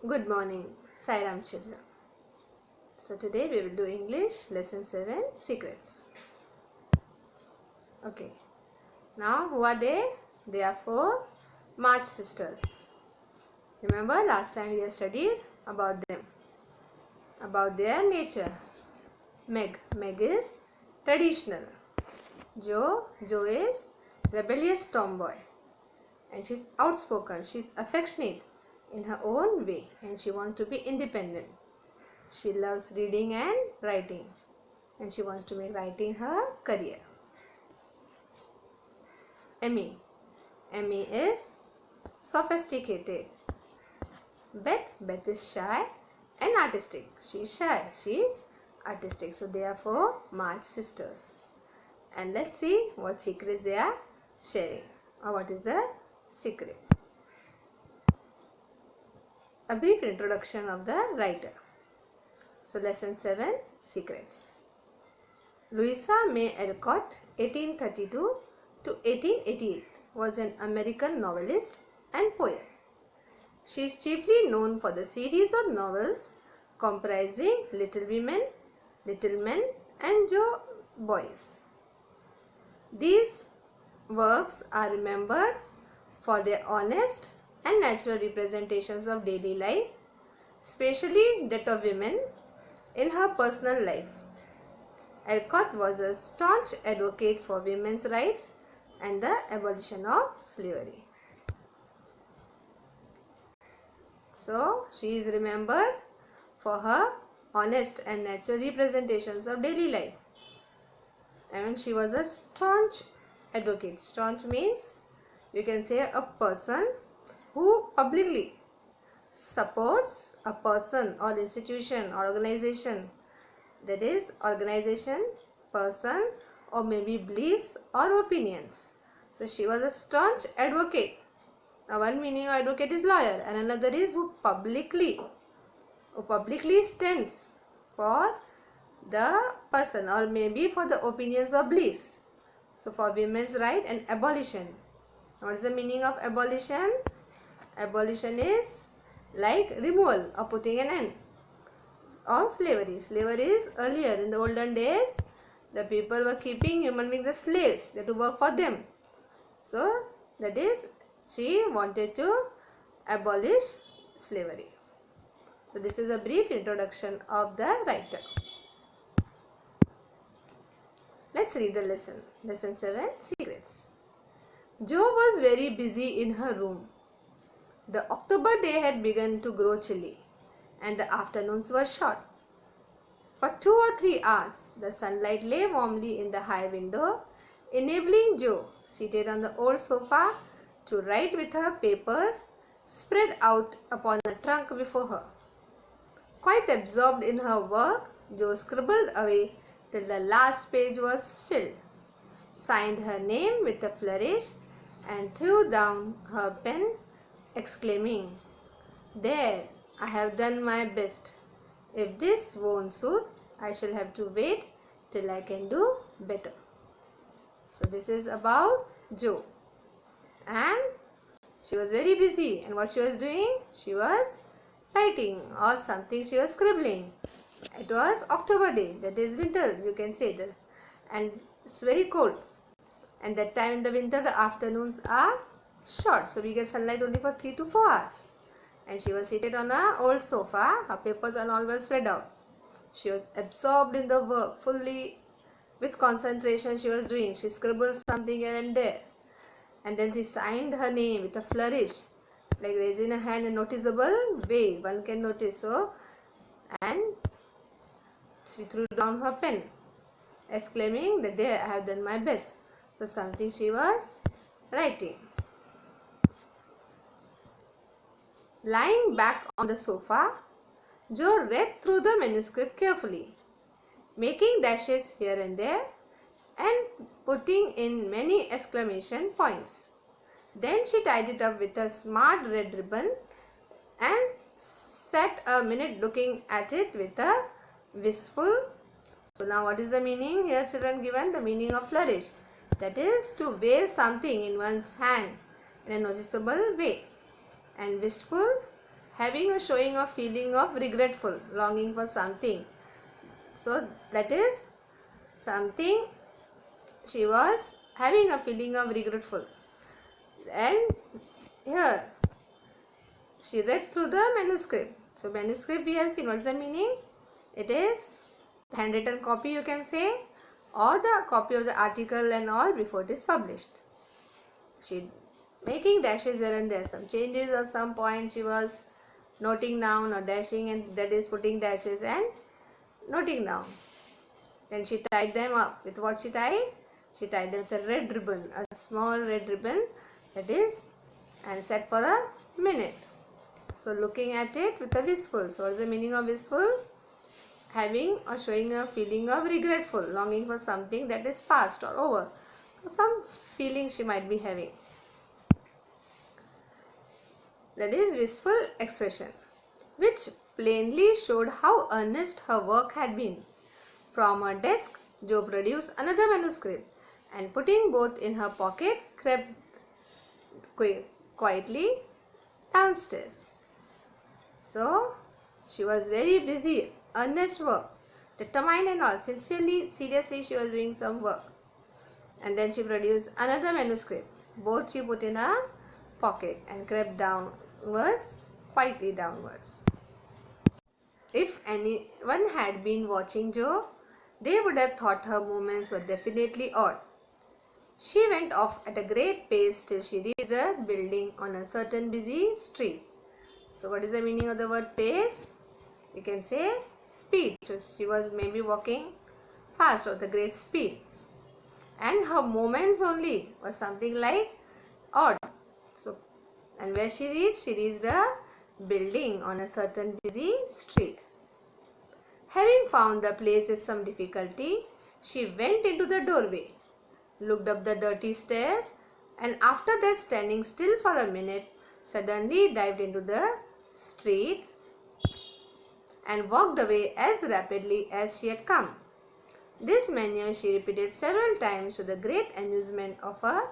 Good morning, Sairam children. So today we will do English lesson 7 secrets. Okay. Now who are they? They are 4 March sisters. Remember last time we have studied about them, about their nature. Meg is traditional. Jo is rebellious tomboy. And she's outspoken. She's affectionate in her own way and she wants to be independent. She loves reading and writing and she wants to make writing her career. Emmy is sophisticated. Beth is shy and artistic. She is shy, she is artistic. So they are 4 March sisters. And let's see what secrets they are sharing or what is the secret. A brief introduction of the writer. So lesson 7 secrets. Louisa May Alcott 1832 to 1888 was an American novelist and poet. She is chiefly known for the series of novels comprising Little Women, Little Men and Jo's Boys. These works are remembered for their honest and natural representations of daily life, especially that of women in her personal life. Alcott was a staunch advocate for women's rights and the abolition of slavery. So, she is remembered for her honest and natural representations of daily life. And she was a staunch advocate. Staunch means you can say a person who publicly supports a person or institution or organization, that is organization, person or maybe beliefs or opinions. So she was a staunch advocate. Now one meaning of advocate is lawyer and another is who publicly stands for the person or maybe for the opinions or beliefs. So for women's right and abolition. What is the meaning of abolition? Abolition is like removal or putting an end of slavery. Slavery is earlier in the olden days the people were keeping human beings as slaves. They had to work for them. So that is she wanted to abolish slavery. So this is a brief introduction of the writer. Let's read the lesson. Lesson 7 secrets. Jo was very busy in her room. The October day had begun to grow chilly and the afternoons were short. For 2 or 3 hours, the sunlight lay warmly in the high window, enabling Jo, seated on the old sofa, to write with her papers spread out upon a trunk before her. Quite absorbed in her work, Jo scribbled away till the last page was filled, signed her name with a flourish, and threw down her pen, exclaiming, "There, I have done my best. If this won't suit, I shall have to wait till I can do better." So this is about Jo. And she was very busy. And what she was doing? She was writing or something she was scribbling. It was October day. That is winter, you can say this. And it's very cold. And that time in the winter, the afternoons are short. So we get sunlight only for 3 to 4 hours. And she was seated on an old sofa. Her papers and all were spread out. She was absorbed in the work, fully with concentration she was doing. She scribbled something here and there. And then she signed her name with a flourish, like raising a hand in a noticeable way. One can notice so. And she threw down her pen, exclaiming that there, I have done my best. So something she was writing. Lying back on the sofa, Jo read through the manuscript carefully, making dashes here and there and putting in many exclamation points. Then she tied it up with a smart red ribbon and sat a minute looking at it with a wistful. So now what is the meaning here, children, given? The meaning of flourish. That is to wave something in one's hand in a noticeable way. And wistful having or showing a feeling of regretful, longing for something. So that is something she was having a feeling of regretful. And here she read through the manuscript. So manuscript we have seen. What is the meaning? It is handwritten copy, you can say, or the copy of the article and all before it is published. She making dashes here and there, some changes or some points she was noting down or dashing, and that is putting dashes and noting down. Then she tied them up. With what she tied? She tied them with a red ribbon, a small red ribbon, that is, and set for a minute. So looking at it with a wistful. So what is the meaning of wistful? Having or showing a feeling of regretful, longing for something that is past or over. So some feeling she might be having. That is wistful expression, which plainly showed how earnest her work had been. From her desk, Jo produced another manuscript and putting both in her pocket, crept quietly downstairs. So, she was very busy, earnest work, determined and all, seriously she was doing some work. And then she produced another manuscript. Both she put in a pocket and crept downwards, quietly downwards. If anyone had been watching Jo, they would have thought her movements were definitely odd. She went off at a great pace till she reached a building on a certain busy street. So what is the meaning of the word pace? You can say speed. So she was maybe walking fast or with a great speed. And her movements only was something like odd. So, and where she reached a building on a certain busy street. Having found the place with some difficulty, she went into the doorway, looked up the dirty stairs, and after that standing still for a minute, suddenly dived into the street and walked away as rapidly as she had come. This maneuver she repeated several times to the great amusement of a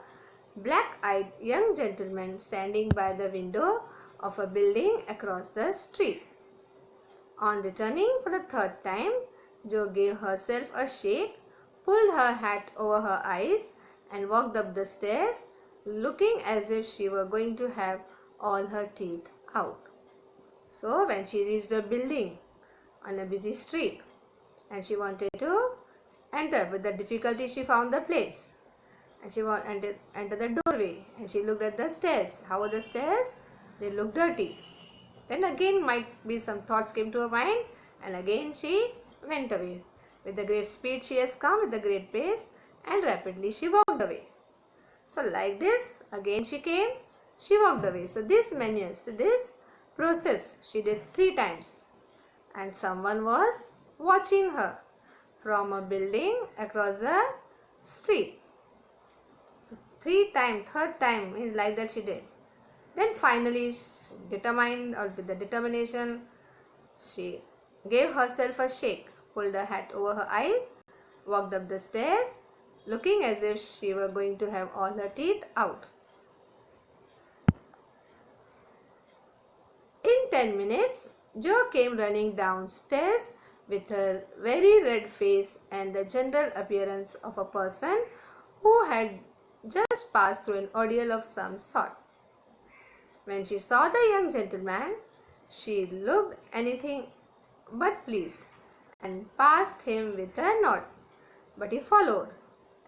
black-eyed young gentleman standing by the window of a building across the street. On returning for the third time, Jo gave herself a shake, pulled her hat over her eyes, and walked up the stairs, looking as if she were going to have all her teeth out. So, when she reached a building on a busy street and she wanted to enter, with the difficulty she found the place, and she wanted to enter the doorway, and she looked at the stairs. How were the stairs? They looked dirty. Then again might be some thoughts came to her mind, and again she went away. With the great speed she has come, with the great pace, and rapidly she walked away. So like this, again she came, she walked away. So this maneuver, this process she did 3 times. And someone was watching her from a building across the street. So 3 times, third time is like that she did. Then finally, determined or with the determination, she gave herself a shake, pulled her hat over her eyes, walked up the stairs, looking as if she were going to have all her teeth out. In 10 minutes, Jo came running downstairs with her very red face and the general appearance of a person who had just passed through an ordeal of some sort. When she saw the young gentleman, she looked anything but pleased and passed him with a nod. But he followed,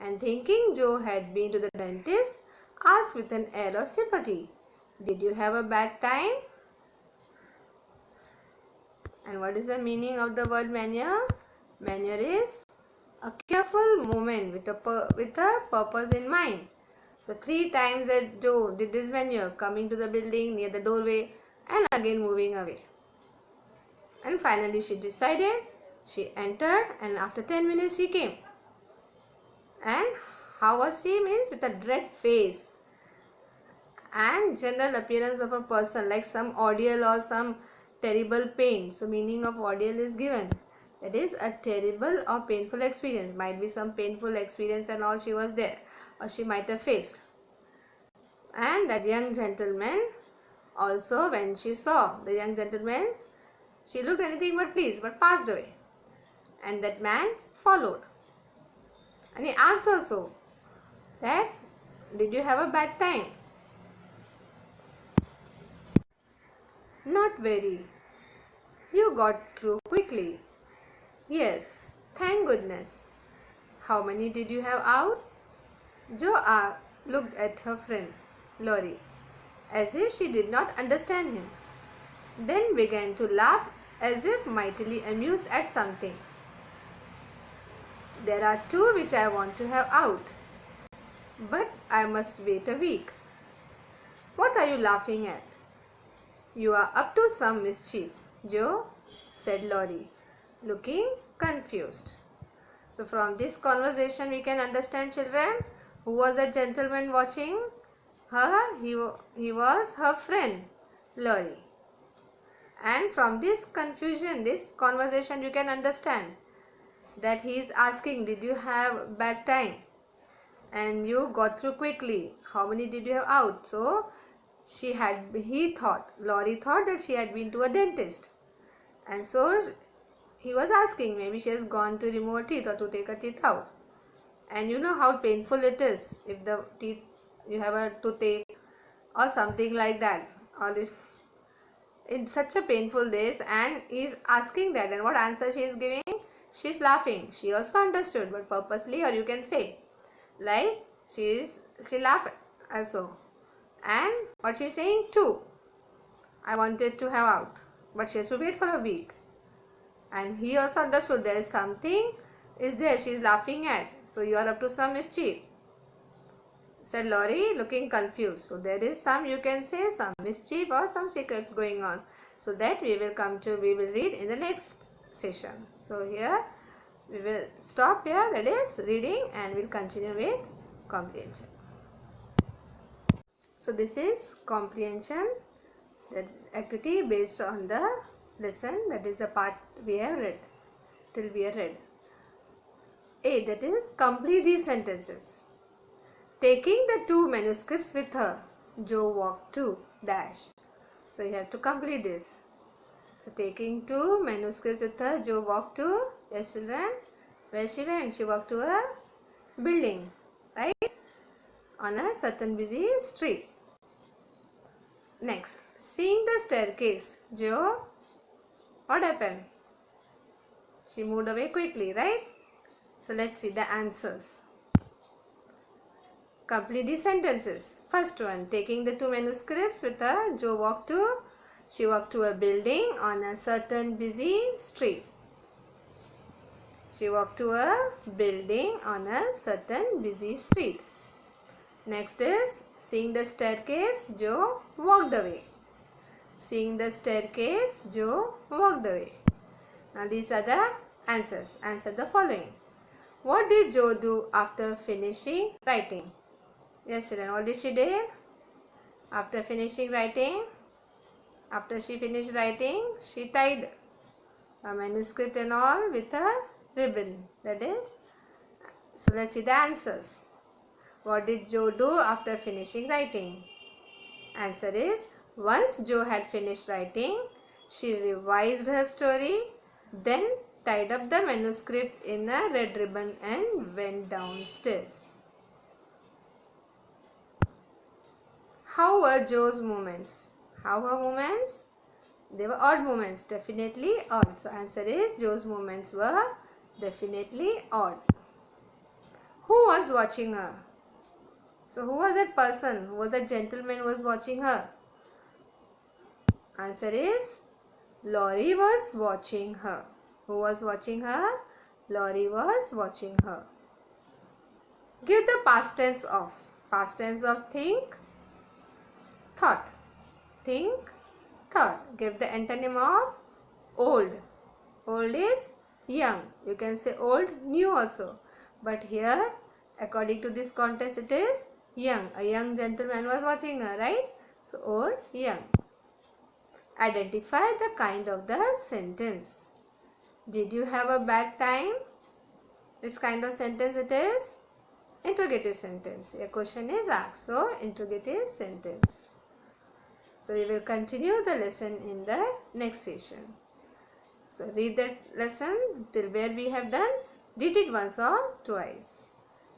and thinking Jo had been to the dentist, asked with an air of sympathy, "Did you have a bad time?" And what is the meaning of the word maneuver? Maneuver is a careful movement with a purpose in mind. So 3 times that Jo did this maneuver, coming to the building near the doorway and again moving away. And finally she decided, she entered, and after 10 minutes she came. And how was she? Means with a dread face and general appearance of a person like some ordeal or some terrible pain. So meaning of ordeal is given. That is a terrible or painful experience. Might be some painful experience and all she was there, or she might have faced. And that young gentleman Also, when she saw the young gentleman, she looked anything but pleased, but passed away. And that man followed. And he asked also that, did you have a bad time? Not very. You got through quickly. Yes, thank goodness. How many did you have out? Jo looked at her friend, Laurie, as if she did not understand him, then began to laugh as if mightily amused at something. There are 2 which I want to have out, but I must wait a week. What are you laughing at? You are up to some mischief, Jo, said Laurie, looking confused. So from this conversation we can understand, children, who was that gentleman watching her? He was her friend, Laurie. And from this confusion, this conversation, you can understand that he is asking, did you have bad time? And you got through quickly. How many did you have out? So Laurie thought that she had been to a dentist. And so he was asking, maybe she has gone to remove her teeth or to take her teeth out. And you know how painful it is if the teeth, you have a toothache or something like that, or if it's such a painful days, and he's asking that, and what answer she is giving? She's laughing. She also understood, but purposely, or you can say like she laughed also. And what she's saying? 2 I wanted to have out, but she has to wait for a week. And he also understood there is something is there she is laughing at. So you are up to some mischief, said Laurie, looking confused. So there is some, you can say, some mischief or some secrets going on. So that we will read in the next session. So here we will stop here, that is reading, and we'll continue with comprehension. So this is comprehension, the activity based on the lesson, that is the part we have read, till we have read. A, that is complete these sentences. Taking the 2 manuscripts with her, Jo walked to dash. So you have to complete this. So taking 2 manuscripts with her, Jo walked to, yes children, where she went? She walked to a building, right? On a certain busy street. Next, seeing the staircase, Jo, what happened? She moved away quickly, right? So let's see the answers. Complete the sentences. First one, taking the 2 manuscripts with her, she walked to a building on a certain busy street. She walked to a building on a certain busy street. Next is, seeing the staircase, Jo walked away. Seeing the staircase, Jo walked away. Now these are the answers. Answer the following. What did Jo do after finishing writing? Yes children, what did she do? After finishing writing, after she finished writing, she tied a manuscript and all with a ribbon. That is, so let's see the answers. What did Jo do after finishing writing? Answer is, once Jo had finished writing, she revised her story, then tied up the manuscript in a red ribbon and went downstairs. How were Jo's movements? How were movements? They were odd movements, definitely odd. So answer is, Jo's movements were definitely odd. Who was watching her? So who was that person? Who was that gentleman who was watching her? Answer is, Laurie was watching her. Who was watching her? Laurie was watching her. Give the past tense of. Past tense of think, thought. Think, thought. Give the antonym of old. Old is young. You can say old, new also. But here, according to this context, it is young. A young gentleman was watching her, right? So old, young. Identify the kind of the sentence. Did you have a bad time? Which kind of sentence it is? Interrogative sentence. A question is asked. So interrogative sentence. So we will continue the lesson in the next session. So read that lesson till where we have done. Read it once or twice.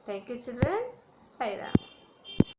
Thank you children. Sai Ram.